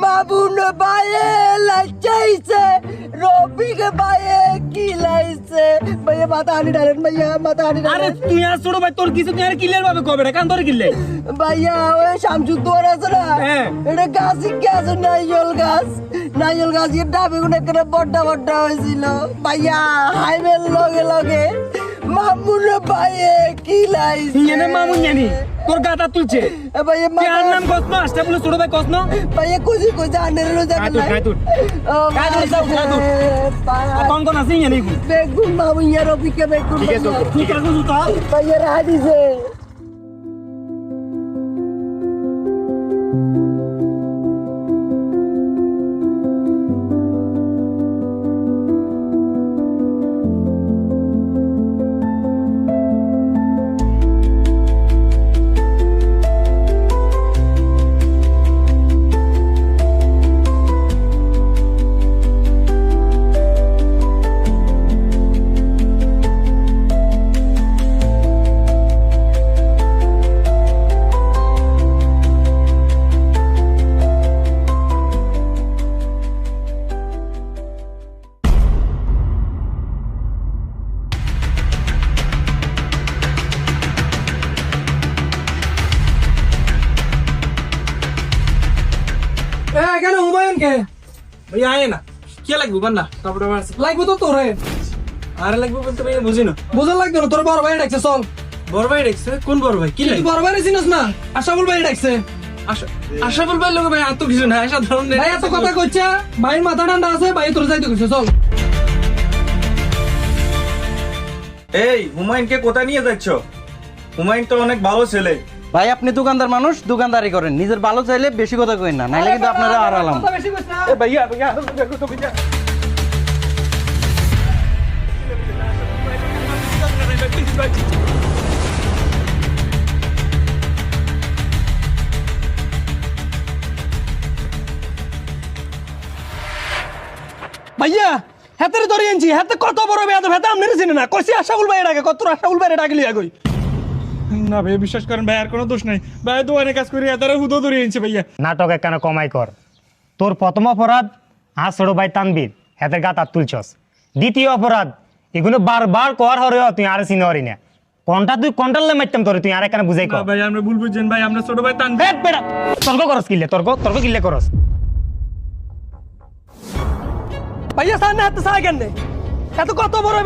মামুন ভাইয়ে লাচাইছে, রফিক ভাইয়ে কি লাইছে। ভাইয়া মাথা হানি ডালেন, ভাইয়া মাথা হানি আরে ডালেন। তুই আর ছোট ভাই তোর কিছু তুই আর ক্লিয়ার ভাবে কবে না কান ধরে কিনলে ভাইয়া ওই শামসুদ্দৌর আছে না, হ্যাঁ। এটা গাছ গাছ নাইজল গাছ এর ডাবে গুলো একটা বড্ডা বড্ডা হয়েছিল। ভাইয়া হাইবেল লগে লগে মামুন ভাইয়ে কি লাইছে। ইয়েনে মামুন জানি তোর গাদা তুলছে ভাইয়া তুই আর মাথা নাম কসনো আসতে বলে ছোট ভাই কসনো ভাইয়া কইছে আন্ডার রোজ খাই তুই কোন কোন আছে ইয়েনে বেগুন মামুন ইয়া রফিককে বেগুন ঠিক আছে তুই কাগজ উঠা ভাইয়া রাহ দিছে। কেন হুমায়ুন কে ভাই আয় না কি লাগবে বান্না তারপরে লাগবে তো তোরে আরে লাগবে বলতে ভাই বুঝি না বোঝা লাগবে না তোর বড় ভাই ডাকছে চল বড় ভাই দেখছে কোন বড় ভাই কি তুই লাগবে বড় ভাই চিনিস না আশাফুল ভাই ডাকছে আশাফুল ভাই লোক ভাই আর তো কিছু না সাধারণ ভাই এত কথা কইছে ভাইয়ের মাথা ঠান্ডা আছে ভাই তোর যাইতে কইছে চল এই হুমায়ুনকে কোথায় নিয়ে যাচ্ছ? হুমায়ুন তো অনেক ভালো ছেলে। ভাই আপনি দোকানদার মানুষ, দোকানদারি করেন, নিজের ভালো চাইলে বেশি কথা কইন না, নাইলে কিন্তু আপনারা আর আলাম। কথা বেশি কইছ না ভাইয়া ভাইয়া দেখো তো ভাইয়া ভাইয়া হাতের ধরে আনছি হাতে কত বড় বেয়াদ হাতে আমনে চিনি না কইছি আশাফুল ভাই ডাকে কত আশাফুল ভাই ডাকলি আগই না ভাই বিশ্বাস করেন ভাই আর কোনো দোষ নাই ভাই দোকানে কাজ করি এদারে হুদো ধরে এনেছে ভাইয়া নাটক একখানা কমাই কর। তোর প্রথম অপরাধ আর ছোট ভাই তানবীর হাতের গাত তুলছস। দ্বিতীয় অপরাধ এগুলো বারবার কর হরে তুই আর চিনে হরি না কোনটা তুই কোনটালে মারতাম তোরে তুই আর একখানা বুঝাই কর। ভাই আমরা ভুল বুঝছেন ভাই আমরা ছোট ভাই টান বেট বেটা তর্ক করস কিলে তর্ক কিলে করস। ভাইয়া সামনে হাতে সাই কেন এত কত বড়